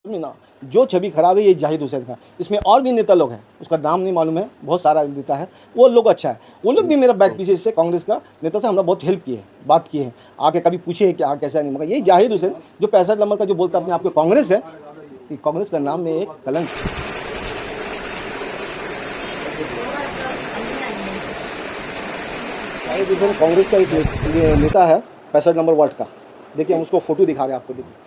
ना जो छवि खराब है ये जाहिद हुसैन का। इसमें और भी नेता लोग हैं, उसका नाम नहीं मालूम है, बहुत सारा नेता है, वो लोग अच्छा है, वो लोग भी मेरा बैक पीछे से कांग्रेस का नेता से हमरा बहुत हेल्प किए हैं, बात किए हैं, आके कभी पूछे है कि कैसा नहीं, मगर यही जाहिद हुसैन जो 65 नंबर का जो बोलता अपने आप को कांग्रेस है, कि कांग्रेस का नाम में एक कलंक। जाहिद हुसैन कांग्रेस का एक नेता है 65 नंबर वार्ड का। देखिए हम उसको फोटो दिखा रहे हैं आपको, देखिए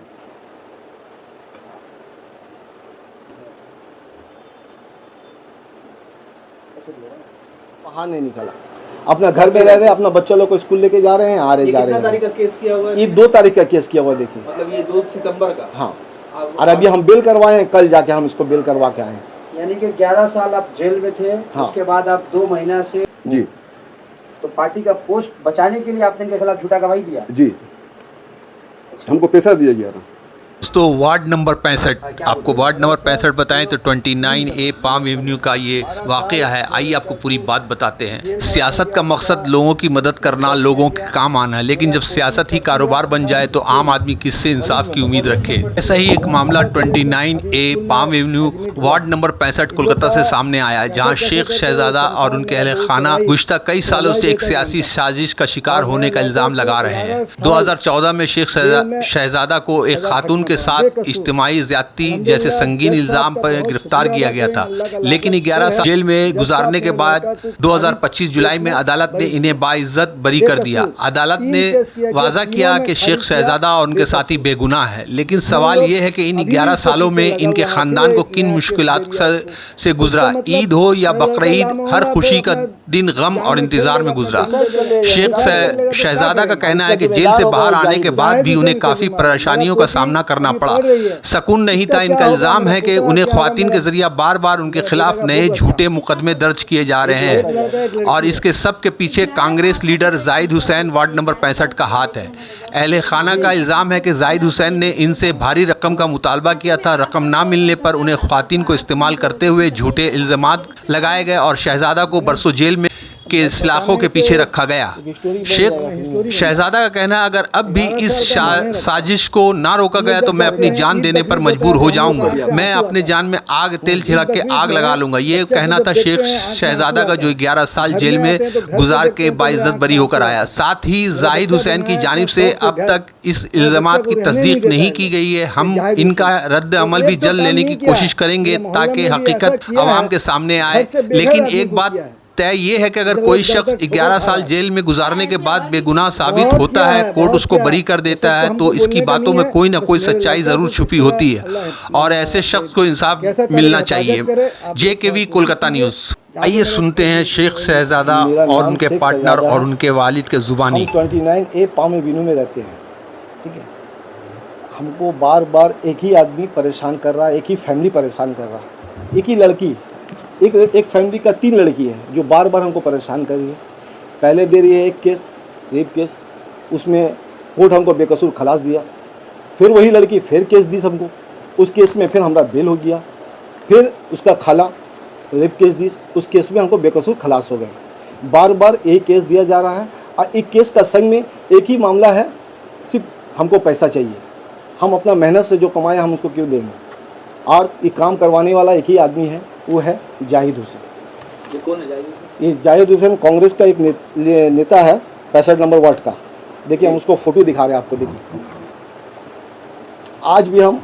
बाहर नहीं निकला, अपना घर में रह रहे, अपना बच्चा लोग को स्कूल लेके जा रहे हैं, आ रहे जा रहे हैं। तारीख का केस किया हुआ है? ये 2 तारीख का केस किया हुआ, देखिए मतलब ये 2 सितंबर का। हाँ, और अभी हम बेल करवाए हैं, कल जाके हम इसको बेल करवा के आए हैं। यानी कि 11 साल आप जेल में थे। हाँ। उसके बाद आप 2 महीना से जी, तो पार्टी का पोस्ट बचाने के लिए आपने इनके खिलाफ झूठा गवाही दिया जी, हमको पैसा दिया गया था। तो वार्ड नंबर 65, आपको वार्ड नंबर 65 बताएं तो 29A पाम एवेन्यू का ये वाक़या है। आइए आपको पूरी बात बताते हैं। सियासत का मकसद लोगों की मदद करना, लोगों के काम आना है, लेकिन जब सियासत ही कारोबार बन जाए तो आम आदमी किससे इंसाफ की उम्मीद रखे। ऐसा ही एक मामला 29A palm Avenue ward number 65 Kolkata से सामने आया है, जहाँ शेख शहजादा और उनके अहले खाना गुज़श्ता कई सालों से एक सियासी साजिश का शिकार होने का इल्ज़ाम लगा रहे हैं। 2014 में शेख शहजादा को एक खातून के साथ इज्तिमाई ज़्यादती जैसे संगीन इल्ज़ाम पर गिरफ्तार किया गया था, लेकिन 11 साल जेल में गुजारने के बाद 2025 जुलाई में अदालत ने इन्हें बाइज्जत बरी कर दिया। अदालत ने वाज़ा किया कि शेख शहजादा और उनके साथी बेगुनाह है, लेकिन सवाल ये है कि इन 11 सालों में इनके ख़ानदान को किन मुश्किलात से गुजरा। ईद हो या बकरीद, हर खुशी का दिन गम और इंतज़ार में गुजरा। शेख शहजादा का कहना है कि जेल से बाहर आने के बाद भी उन्हें काफ़ी परेशानियों का सामना करना पड़ा, सुकून नहीं था। इनका इल्ज़ाम है कि उन्हें ख्वातीन के जरिए बार बार उनके खिलाफ नए झूठे मुकदमे दर्ज किए जा रहे हैं, और इसके सब के पीछे Congress leader Zahid Hussain ward number 65 का हाथ है। अहले खाना का इल्ज़ाम है कि जाहिद हुसैन ने इनसे भारी रकम का मुतालबा किया था। रकम ना मिलने पर उन्हें ख्वातीन को इस्तेमाल करते हुए झूठे इल्ज़ामात लगाए गए और शहजादा को बरसों जेल में के सलाखों के पीछे रखा गया। शेख शहजादा का कहना है, अगर अब भी इस साजिश को ना रोका गया तो मैं अपनी जान देने पर मजबूर हो जाऊंगा, मैं अपने जान में तेल छिड़क के आग लगा लूंगा। ये कहना था शेख शहजादा का, जो 11 साल जेल में गुजार के बाइज्जत बरी होकर आया। साथ ही जाहिद हुसैन की जानिब से अब तक इस इल्ज़ामात की तस्दीक नहीं की गई है। हम इनका रद्द अमल भी जल्द लेने की कोशिश करेंगे ताकि हकीकत आवाम के सामने आए। लेकिन एक बात तय ये है कि अगर कोई शख्स 11 साल जेल में गुजारने के बाद बेगुनाह साबित होता है, कोर्ट उसको बरी कर देता है, तो इसकी बातों में कोई ना कोई सच्चाई ज़रूर छुपी होती है और ऐसे शख्स को इंसाफ मिलना चाहिए। JKV Kolkata news. आइए सुनते हैं शेख शहजादा और उनके पार्टनर और उनके वालिद के ज़ुबानी। 29A पाम एवेन्यू में रहते हैं, ठीक है। हमको बार बार एक ही आदमी परेशान कर रहा है, एक ही फैमिली परेशान कर रहा है, एक ही लड़की, एक फैमिली का 3 लड़की है जो बार बार हमको परेशान कर रही है। पहले दे रही है एक केस, रेप केस, उसमें कोर्ट हमको बेकसूर खलास दिया। फिर वही लड़की फिर केस दी हमको, उस केस में फिर हमारा बेल हो गया। फिर उसका खाला रेप केस दी, उस केस में हमको बेकसूर खलास हो गए। बार बार एक केस दिया जा रहा है और एक केस का संग में एक ही मामला है, सिर्फ हमको पैसा चाहिए। हम अपना मेहनत से जो कमाए हम उसको क्यों देंगे? और ये काम करवाने वाला एक ही आदमी है, वो है जाहिद हुसैन। ये कौन है जाहिद हुसैन? ये जाहिद हुसैन कांग्रेस का एक नेता है 65 नंबर वार्ड का। देखिए हम उसको फोटो दिखा रहे हैं आपको, देखिए आज भी हम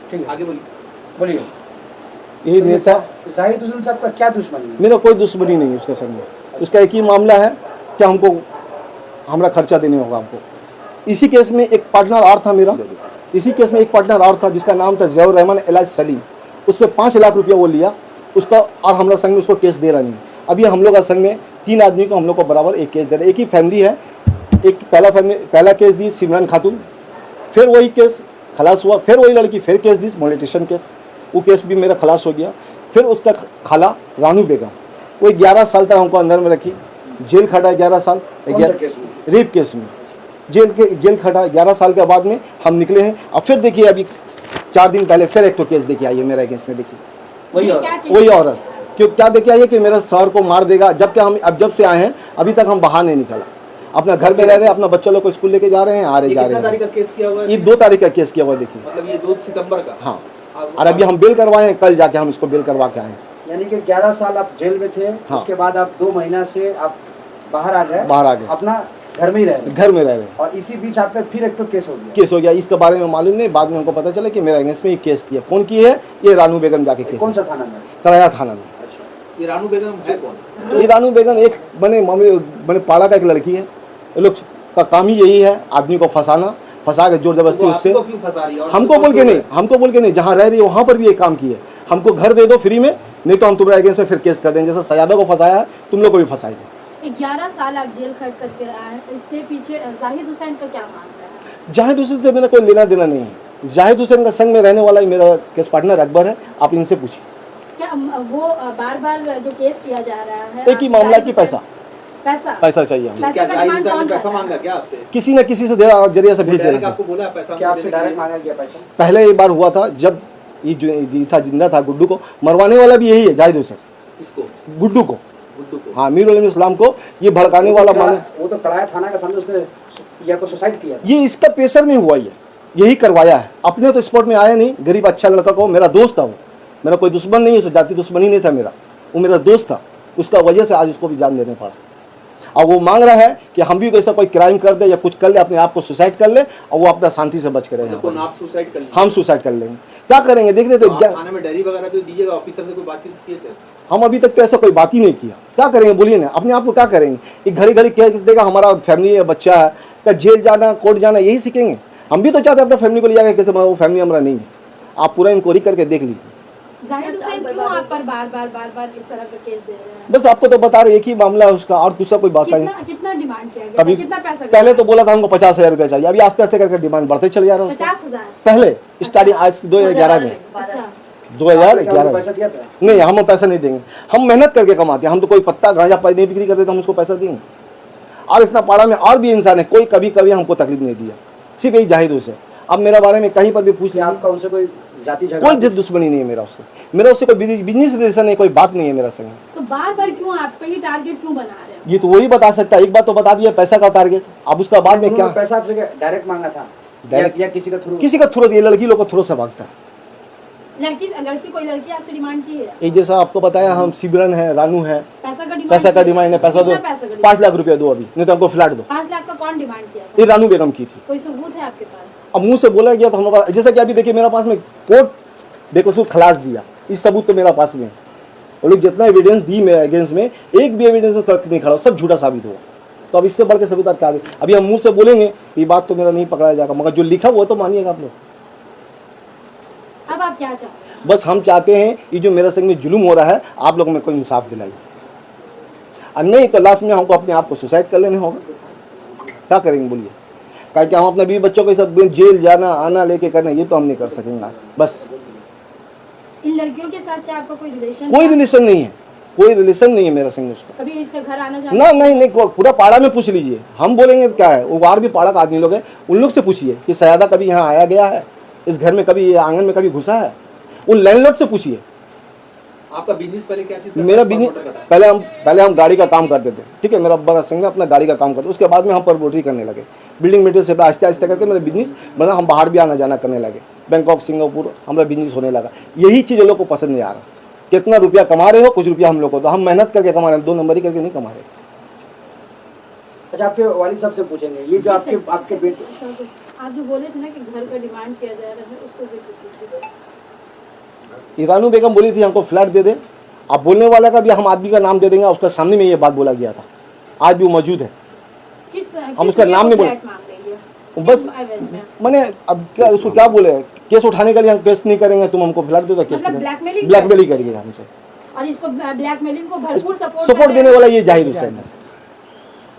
ठीक, आगे बोलिए। ये नेता जाहिद हुसैन साहब का क्या दुश्मनी है? मेरा कोई दुश्मनी नहीं है उसके संग में। उसका एक ही मामला है कि हमको हमारा खर्चा देने होगा हमको। इसी केस में एक पार्टनर और था मेरा, इसी केस में एक पार्टनर और था जिसका नाम था ज़ियाउर रहमान एलाज सलीम। उससे 5 लाख रुपया वो लिया उसका, और हमारा संग में उसको केस दे रहा नहीं। अभी हम लोग का संग में 3 आदमी को हम लोग को बराबर एक केस दे रहे। एक ही फैमिली है, एक पहला केस दी सिमरन खातून, फिर वही केस खलास हुआ, फिर वही लड़की फिर केस दी मोलेस्टेशन केस, वो केस भी मेरा खलास हो गया। फिर उसका खाला रानू बेगम, वो 11 साल तक हमको अंदर में रखी, जेल खटा 11 साल। कौन सा केस में? रेप केस में जेल खटा 11 साल के बाद में हम निकले हैं। अब फिर देखिए अभी 4 दिन पहले फिर एक तो केस देखिए आई है मेरा अगेंस्ट में। देखिए वही औरत क्यों क्या देखिए आई है कि मेरा शहर को मार देगा, जबकि हम अब जब से आए हैं अभी तक हम बाहर नहीं निकला, अपना घर में रह रहे हैं, अपना बच्चों लोग को स्कूल लेके जा रहे हैं, आ रहे जा रहे कितना तारीख हैं। का केस किया हुआ है? ये 2 तारीख का केस किया हुआ देखिए। मतलब ये 2 सितंबर का। हाँ, और अभी हम बेल करवाए हैं, कल जाके हम इसको बेल करवा के आए हैं। यानी कि 11 साल आप जेल में थे, हाँ। उसके बाद आप 2 महीना से आप बाहर आ गए, अपना घर में ही रह रहे हैं। घर में रह रहे हैं और इसी बीच आपका फिर एक तो केस हो गया। केस हो गया, इसके बारे में मालूम नहीं, बाद में हमको पता चला कि मेरा अगेंस्ट में ये केस किया। कौन की है? ये रानू बेगम जाके केस। कौन सा थाना में? कराया थाना में। ये रानू बेगम है कौन? ये रानू बेगम एक बने पाड़ा का एक लड़की है। ये लोग का काम ही यही है आदमी को फंसा के जोर जबरदस्ती वो उससे। आपको क्यों फंसा रही है? और हमको बोल के नहीं, जहाँ रह रही है वहाँ पर भी एक काम की है, हमको घर दे दो फ्री में, नहीं तो हम तुम्हारे अगेंस्ट में फिर केस कर देंगे। जैसे सयादा को फंसाया है तुम लोग को भी फंसाएंगे। 11 साल आप जेल खट करके आए हैं, इससे पीछे जाहिद हुसैन का क्या मानना है? जाहिद हुसैन से मेरा कोई लेना देना नहीं है। जाहिद हुसैन का संग में रहने वाला ही मेरा केस पार्टनर अकबर है, आप इनसे पूछिए। क्या वो बार जो केस किया जा रहा है, एक ही मामला की पैसा चाहिए हमें। क्या जाहिद हुसैन ने पैसा मांगा क्या आपसे? किसी न किसी से जरिए से भेज डायरेक्ट देना। आपको बोला पैसा? क्या आपसे डायरेक्ट मांगा गया पैसा? पहले एक बार हुआ था जब ये जो जिंदा था, गुड्डू को मरवाने वाला भी यही है, जाहिद हुसैन। किसको? गुड्डू को। गुड्डू को? हाँ, मीर इस्लाम को ये भड़काने वाला माने। वो तो कराया थाना के सामने उसने या को सुसाइड किया। ये इसका प्रेशर में हुआ, ये यही करवाया है। अपने तो स्पॉट में आया नहीं, गरीब अच्छा लड़का को, मेरा दोस्त था वो, मेरा कोई दुश्मन नहीं है, उसे जाति दुश्मनी नहीं था मेरा, वो मेरा दोस्त था। उसका वजह से आज उसको भी जान देने पड़ा। और वो मांग रहा है कि हम भी ऐसा कोई क्राइम कर दे या कुछ कर ले, अपने आप को सुसाइड कर ले और वो अपना शांति से बच कर रहे। कौन? आप सुसाइड कर हम सुसाइड कर लेंगे, क्या करेंगे? देख रहे थे थाने में डायरी वगैरह तो दीजिएगा, ऑफिसर से कोई बातचीत किए थे? हम अभी तक तो ऐसा कोई बात ही नहीं किया। क्या करेंगे बोलिए ना, अपने आप को क्या करेंगे? एक घड़ी केस देगा, हमारा फैमिली है, बच्चा है, क्या जेल जाना, कोर्ट जाना, यही सीखेंगे? हम भी तो चाहते हैं अपना फैमिली को ले जाकर, कैसे वो फैमिली हमारा नहीं है। आप पूरा इंक्वायरी करके देख लीजिए। जाहिद हुसैन क्यों आप पर बार इस तरह का केस दे रहे हैं? बस आपको तो बता रहे एक ही मामला है उसका, और दूसरा कोई बात नहीं। कितना डिमांड किया गया? अभी कितना पैसा? पहले तो बोला था हमको 50,000 रुपया चाहिए, अभी आस्ते आस्ते करके डिमांड बढ़ते चले जा रहा है। 50,000 पहले स्टार्टिंग आज 2011 में, अच्छा, 2011 पैसा में। दिया था? नहीं, हम पैसा नहीं देंगे, हम मेहनत करके कमाते हैं, हम तो कोई पत्ता गांजा नहीं बिक्री करते तो हम उसको पैसा देंगे। और इतना पाड़ा में और भी इंसान है, कोई कभी हमको तकलीफ नहीं दिया, सिर्फ यही जाहिद हुसैन। अब मेरा बारे में कहीं पर भी पूछ लिया, आपका उनसे कोई जाति झगड़ा? कोई दुश्मनी नहीं है मेरा उससे, मेरा उससे कोई बिजनेस रिलेशन नहीं, कोई बात नहीं है मेरा संग। तो बार क्यों आप पे ही टारगेट क्यों बना रहे हैं? ये तो वही बता सकता है, एक बात तो बता दिया पैसा का टारगेट, अब उसका बाद में क्या? पैसा आपसे डायरेक्ट मांगा था डायरेक्ट या किसी का थ्रू? किसी का थ्रू, ये लड़की लोग का थ्रू से भागता है। कोई लड़की आपसे डिमांड की है? एक जैसा आपको बताया, हम सिमरन है, रानू है, पैसा का डिमांड है, पैसा दो, 5 लाख रुपया दो, अभी नहीं तो हमको फ्लैट दो। 5 लाख का कौन डिमांड किया था? ये रानू बेगम की थी। कोई सबूत है आपके पास? अब मुंह से बोला गया तो हम लोग, जैसा कि अभी देखिए मेरे पास में कोर्ट बेकसूर खलास दिया, इस सबूत तो मेरा पास में है। वो लोग जितना एविडेंस दी मेरे अगेंस्ट में, एक भी एविडेंस तक नहीं खड़ा, सब झूठा साबित हुआ। तो अब इससे बढ़ के सबूत क्या दे? अभी हम मुंह से बोलेंगे ये बात तो मेरा नहीं पकड़ा जाएगा, मगर जो लिखा वो तो मानिएगा आप लोग। अब आप क्या चाहते हैं? बस हम चाहते हैं ये जो मेरे संग में जुलूम हो रहा है, आप लोग में कोई इंसाफ दिलाइए, और नहीं तो लास्ट में हमको अपने आप को सुसाइड कर लेने होगा। क्या करेंगे बोलिए? क्या हम अपने बीवी बच्चों को सब जेल जाना आना लेके करना, ये तो हम नहीं कर सकेंगे। बस इन लड़कियों के साथ क्या आपका कोई रिलेशन? कोई रिलेशन नहीं है, कोई रिलेशन नहीं है मेरा संग उसका। कभी इसका घर आना जाना? नहीं, पूरा पाड़ा में पूछ लीजिए, हम बोलेंगे क्या है, वो बाहर भी पाड़ा का आदमी लोग है, उन लोग से पूछिए कि सयादा कभी यहाँ आया गया है, इस घर में कभी आंगन में कभी घुसा है, उन लैंडलॉर्ड से पूछिए। आपका बिजनेस पहले क्या चीज? मेरा बिजनेस पहले हम गाड़ी का काम करते थे, ठीक है, मेरा बड़ा संग अपना गाड़ी का काम करते, उसके बाद में हम प्रमोटरी करने लगे, बिल्डिंग मेटेरियल से आहिस्ते आहिस्ते करके मेरा बिजनेस मतलब हम बाहर भी आना जाना करने लगे, बैंकॉक सिंगापुर हमारा बिजनेस होने लगा। यही चीज़ लोग को पसंद नहीं आ रहा, कितना रुपया कमा रहे हो, कुछ रुपया हम लोग को, तो हम मेहनत करके कमा रहे हैं, 2 नंबरी करके नहीं कमा रहे। अच्छा, आपके वालिद साहब से पूछेंगे, ये जो आपके बेटे, आप जो बोले थे ना कि घर का डिमांड किया जा रहा है, उसको जिक्र कीजिए। रानू बेगम बोली थी हमको फ्लैट दे दे, अब बोलने वाला का भी हम आदमी का नाम दे देंगे, उसका सामने में ये बात बोला गया था, आज भी वो मौजूद है। हम उसका नाम नहीं बोले, बस मैंने अब क्या उसको क्या बोले, केस उठाने के लिए हम केस नहीं करेंगे, तुम हमको फ्लैट दे दो, केस ब्लैकमेल ही करिए हमसे, और इसको ब्लैकमेलिंग को भरपूर सपोर्ट देने वाला ये जाहिद हुसैन है।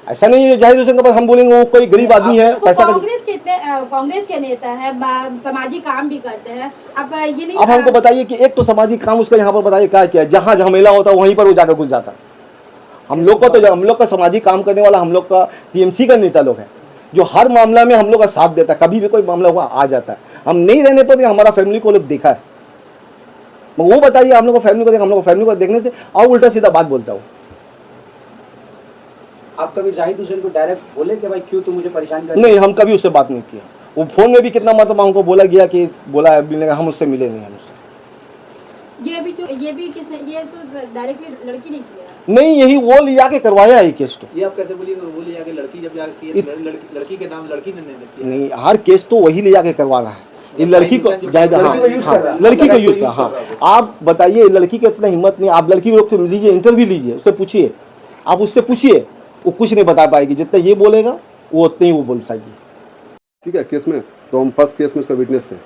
ऐसा नहीं है जाहिद हुसैन के पास हम बोलेंगे वो कोई गरीब आदमी है, पैसा कांग्रेस के नेता है, सामाजिक काम भी करते हैं, अब ये नहीं। अब हमको बताइए कि एक तो सामाजिक काम उसका यहाँ पर बताइए क्या किया, जहाँ झमेला होता है वहीं पर वो जाकर घुस जाता है। हम लोग का सामाजिक काम करने वाला हम लोग का टीएमसी का नेता लोग है, जो हर मामला में हम लोग का साथ देता है। कभी भी कोई मामला हुआ आ जाता है। हम नहीं रहने पर भी हमारा फैमिली को लोग देखा है। वो बताइए, हम लोग को फैमिली को देखा, हम लोग को फैमिली को देखने से और उल्टा सीधा बात बोलता हूँ। आप कभी जाहिद हुसैन को डायरेक्ट बोले कि भाई क्यों तुम मुझे परेशान कर नहीं, हम कभी उससे बात नहीं किया। वो फोन में भी कितना मतलब हमको बोला गया कि बोला है मिलने का, हम उससे मिले नहीं। हम उससे ये भी किसने, ये तो डायरेक्टली लड़की ने किया। नहीं, यही वो ले जाके करवाया है केस। तो ये आप कैसे बोलिए, वो ले जाके लड़की जब जाके लड़की के नाम लड़की ने किया। नहीं, हर केस तो वही ले जाके करवाना है। ये लड़की को जायद, हाँ, लड़की को यूज था। हाँ, आप बताइए, लड़की की इतना हिम्मत नहीं। आप लड़की लोग से लीजिए, इंटरव्यू लीजिए, उससे पूछिए, आप उससे पूछिए, वो कुछ नहीं बता पाएगी। जितना ये बोलेगा वो उतना ही वो बोल पाएगी। ठीक है। केस में तो हम फर्स्ट केस में उसका विटनेस थे,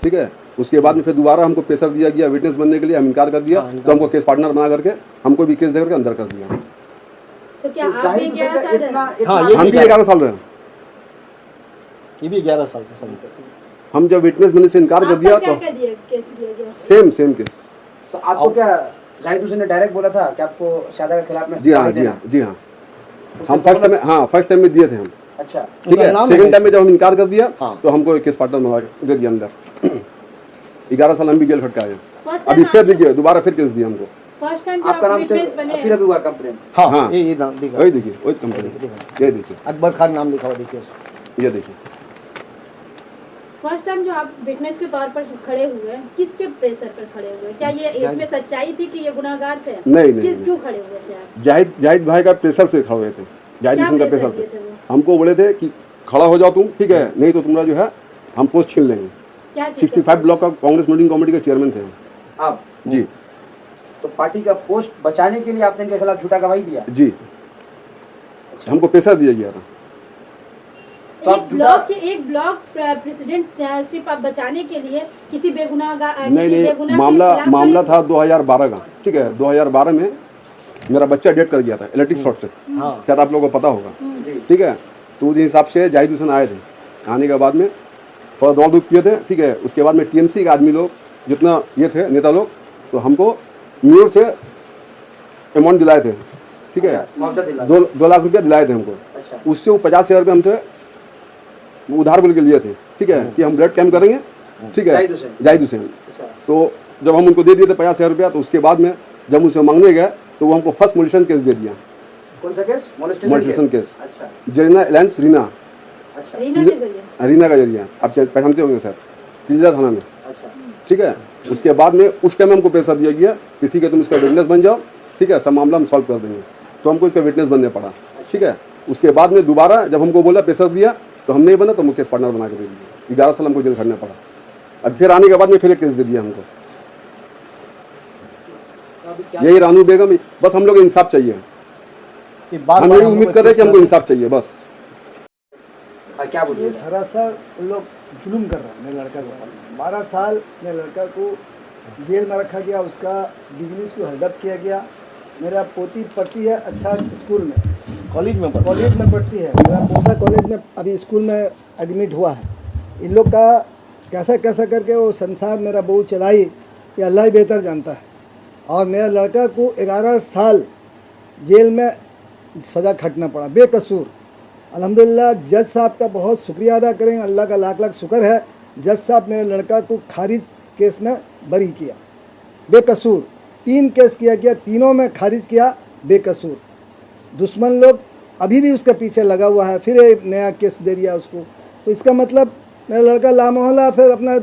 ठीक है। उसके बाद में फिर दोबारा हमको प्रेशर दिया गया विटनेस बनने के लिए, हम इनकार कर दिया। तो हमको केस पार्टनर बना करके हमको भी केस देकर अंदर कर दिया। तो क्या आप जाहिद भी हुसैन 11 का साल इतना रहे? हाँ, इतना हम भी 11 साल रहे। ये भी 11 साल का समय। हम जब विटनेस बनने से इनकार कर आपका दिया क्या तो क्या दिया केस दिया गया? Same case. तो आपको क्या जाहिद हुसैन ने डायरेक्ट बोला था कि आपको शादा के खिलाफ में? जी हाँ। हम फर्स्ट टाइम में दिए थे हम। अच्छा, ठीक है। नाम सेकंड है टाइम में जब हम इनकार कर दिया हाँ। तो हमको केस पार्टनर बना के दे दिया अंदर। 11 साल हम भी जेल खटका आए। First अभी time फिर आप- देखिए दोबारा फिर केस दिया हमको। फर्स्ट टाइम जब आपका आप नाम से विटनेस बने फिर अभी हुआ कंप्लेन? हाँ, हाँ। ये नाम दिखा, वही देखिए, वही कंपनी, ये देखिए, अकबर खान नाम लिखा हुआ, देखिए। ये देखिए। फर्स्ट टाइम जो आप विटनेस के तौर पर खड़े हुए, किसके प्रेशर पर खड़े हुए? क्या ये इसमें सच्चाई थी कि ये गुनाहगार थे? नहीं। क्यों खड़े हुए थे आप? जाहिद भाई का प्रेशर से खड़े हुए थे। जाहिद क्या हुसैन का प्रेशर प्रेशर दिए थे से वो? हमको बोले थे कि खड़ा हो जाओ तुम, ठीक है, नहीं तो तुम्हारा जो है हम पोस्ट छीन लेंगे। क्या चीज़ 65 ब्लॉक का कांग्रेस मीटिंग कमेटी के चेयरमैन थे हम। आप जी तो पार्टी का पोस्ट बचाने के लिए आपने इनके खिलाफ झूठा गवाही दिया? जी, हमको पैसा दिया गया था। तो आप एक ब्लॉक प्रेसिडेंटशिप आप बचाने के लिए किसी बेगुनाह नहीं, मामला था 2012 का, ठीक है। 2012 में मेरा बच्चा डेथ कर गया था इलेक्ट्रिक शॉर्ट से, शायद आप लोगों को पता होगा, ठीक है। तो उस हिसाब से जाहिद हुसैन आए थे। आने के बाद में थोड़ा दौड़ धूप किए थे, ठीक है। उसके बाद में टीएमसी के आदमी लोग जितना ये थे नेता लोग, तो हमको म्यूर से अमाउंट दिलाए थे, ठीक है। मुआवजा दिला? 2 लाख रुपया दिलाए थे हमको। अच्छा। उससे वो 50,000 रुपये हमसे उधार बोल के लिए थे, ठीक है, कि हम ब्लड कैंप करेंगे, ठीक है। जाहिद हुसैन। अच्छा। तो जब हम उनको दे दिए थे 50,000 रुपया, तो उसके बाद में जब मुझसे मांगने गए तो वो हमको फर्स्ट मोलेस्टेशन केस दे दिया। कौन सा केस? Molestation case. अच्छा जरीना एलायंस रीना अच्छा रीना के जरिए? रीना का जरिया, आप पहचानते होंगे सर, तिलजा थाना में, अच्छा। ठीक है। उसके बाद में उस टाइम हमको पैसा दिया गया कि ठीक है तुम इसका विटनेस बन जाओ, ठीक है, सब मामला हम सॉल्व कर देंगे। तो हमको इसका विटनेस बनने पड़ा, ठीक है। उसके बाद में दोबारा जब हमको बोला पैसा दिया तो हम नहीं बना, तो हम केस पार्टनर बना के दे दिया। 11 साल हमको जेल खटना पड़ा। अब फिर आने के बाद में फिर एक केस दे दिया हमको। यही रानू बेगम, बस हम लोग इंसाफ चाहिए। हम यही उम्मीद कर रहे हैं कि हमको इंसाफ चाहिए बस। क्या बोलिए? ये सरासर उन लोग जुलूम कर रहे हैं मेरे लड़का के ऊपर। 12 साल मेरे लड़का को जेल में रखा गया, उसका बिजनेस को हेल्डअप किया गया। मेरा पोती पढ़ती है अच्छा स्कूल में, कॉलेज में पढ़ती है। मेरा पोता कॉलेज में अभी स्कूल में एडमिट हुआ है। इन लोग का कैसा कैसा करके वो संसार मेरा बहू चलाई, ये अल्लाह ही बेहतर जानता है। और मेरा लड़का को 11 साल जेल में सज़ा खटना पड़ा बेकसूर। अल्हम्दुलिल्लाह जज साहब का बहुत शुक्रिया अदा करें, अल्लाह का लाख लाख शुक्र है। जज साहब मेरे लड़का को खारिज केस में बरी किया बेकसूर। 3 केस किया गया, तीनों में खारिज किया बेकसूर। दुश्मन लोग अभी भी उसके पीछे लगा हुआ है, फिर एक नया केस दे दिया उसको। तो इसका मतलब मेरा लड़का लामोहल्ला फिर अपना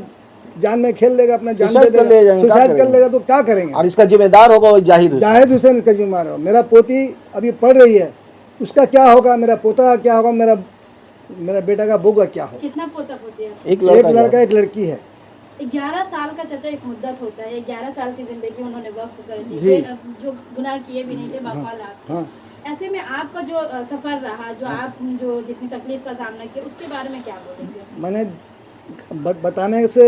जान में खेल लेगा, अपना जान सुसाइड कर लेगा, सुसाइड कर लेगा। तो क्या करेंगे? और इसका जिम्मेदार होगा वो जाहिद हुसैन का जिम्मेदार हो। मेरा पोती अभी पढ़ रही है, उसका क्या होगा? मेरा पोता का क्या होगा? मेरा बेटा का बहू का क्या होगा? कितना पोता पोती है? एक लड़का एक लड़की है। 11 साल का चाचा एक मुद्दत होता है। 11 साल की जिंदगी उन्होंने वक्फ कर दी, जी। जो गुनाह किए भी नहीं थे बापालात। हाँ। ऐसे में आपका जो सफर रहा, जो आप जो जितनी तकलीफ का सामना किया, उसके बारे में क्या बोलेंगे? मैंने बताने से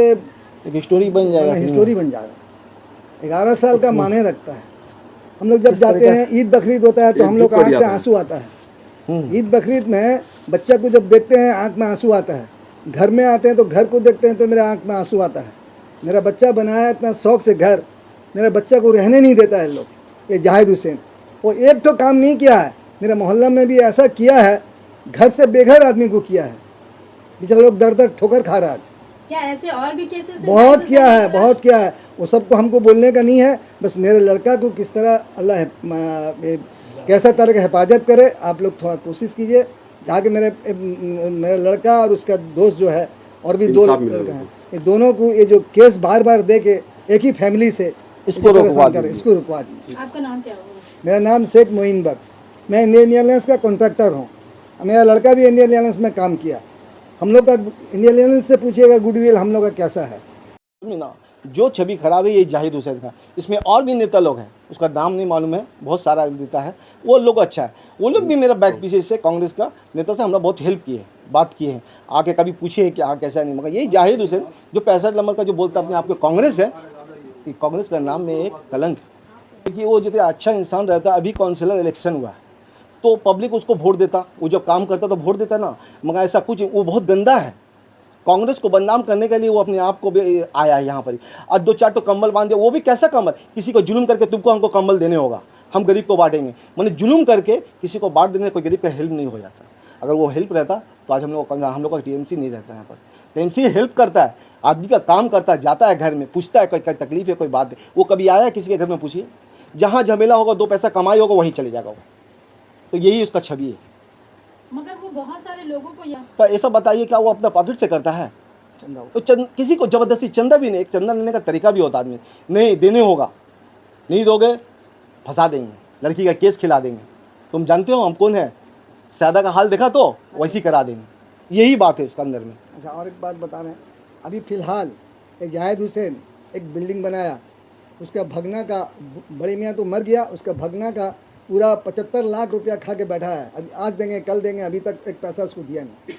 एक स्टोरी बन जाएगा, हिस्टोरी बन जाएगा। 11 साल का माने रखता है। हम लोग जब जाते हैं, ईद बकरीद होता है तो हम लोग आँख से आंसू आता है। ईद बकरीद में बच्चा को जब देखते हैं आँख में आंसू आता है। घर में आते हैं तो घर को देखते हैं तो मेरे आँख में आंसू आता है। मेरा बच्चा बनाया इतना शौक से घर, मेरा बच्चा को रहने नहीं देता है लोग। ये जाहिद हुसैन वो एक तो काम नहीं किया है, मेरे मोहल्ला में भी ऐसा किया है, घर से बेघर आदमी को किया है, बेचारा लोग दर दर ठोकर खा रहा है आज। क्या ऐसे और भी केसेस बहुत किया है, बहुत किया है। वो सबको हमको बोलने का नहीं है, बस मेरे लड़का को किस तरह अल्लाह कैसा तरह का हिफाजत करे, आप लोग थोड़ा कोशिश कीजिए जाके मेरा लड़का और उसका दोस्त जो है और भी दो इंसाफ लड़का मिलेगा। हैं, ये दोनों को ये जो केस बार बार दे के एक ही फैमिली से इसको रुकवा दीजिए। इसको रुकवा दीजिए। आपका नाम क्या होगा? मेरा नाम शेख मोइन बख्श, मैं इंडियन एयरलाइंस का कॉन्ट्रैक्टर हूँ। मेरा लड़का भी इंडियन एयरलाइंस में काम किया। हम लोग का इंडियन एयरलाइंस से पूछिएगा गुडविल हम लोग का कैसा है। ना जो छवि खराब है ये जाहिद हुसैन का, इसमें और भी नेता लोग हैं, उसका नाम नहीं मालूम है, बहुत सारा नेता है, वो लोग अच्छा है, वो लोग भी मेरा बैक पीछे से कांग्रेस का नेता से हमरा बहुत हेल्प किए, बात किए हैं, आके कभी पूछे है कि हाँ कैसा नहीं, मगर यही जाहिद हुसैन जो 65 नंबर का जो बोलता अपने आप को कांग्रेस है, कि कांग्रेस का नाम में एक कलंक है। देखिए वो जितना अच्छा इंसान रहता है, अभी काउंसिलर इलेक्शन हुआ है तो पब्लिक उसको वोट देता, वो जब काम करता तो वोट देता ना, मगर ऐसा कुछ वो बहुत गंदा है। कांग्रेस को बदनाम करने के लिए वो अपने आप को भी आया है यहाँ पर, और 2-4 तो कंबल बांध दिया, वो भी कैसा कंबल, किसी को जुल्म करके तुमको हमको कंबल देने होगा, हम गरीब को बांटेंगे, मैंने जुल्म करके किसी को बांट देने कोई गरीब का हेल्प नहीं हो जाता। अगर वो हेल्प रहता तो आज हम लोग का टीएमसी नहीं रहता यहाँ पर। टीएमसी हेल्प करता है, आदमी का काम करता है, जाता है घर में, पूछता है कोई तकलीफ है कोई बात है, वो कभी आया किसी के घर में पूछिए, जहाँ झमेला होगा 2 पैसा कमाई होगा वहीं चले जाएगा वो, तो यही उसका छवि है। मगर वो बहुत सारे लोगों को यहाँ तो ऐसा बताइए क्या वो अपना पॉकेट से करता है? तो किसी को ज़बरदस्ती चंदा भी नहीं, एक चंदा लेने का तरीका भी होता आदमी, नहीं देने होगा, नहीं दोगे फंसा देंगे, लड़की का केस खिला देंगे, तुम जानते हो हम कौन है, सादा का हाल देखा तो वैसी करा देंगे, यही बात है उसके अंदर में। अच्छा और एक बात बता रहे हैं, अभी फ़िलहाल एक जाहिद हुसैन एक बिल्डिंग बनाया, उसका भगना का, बड़े मियाँ तो मर गया, उसका भगना का पूरा 75 लाख रुपया खा के बैठा है, अभी आज देंगे कल देंगे, अभी तक एक पैसा उसको दिया नहीं।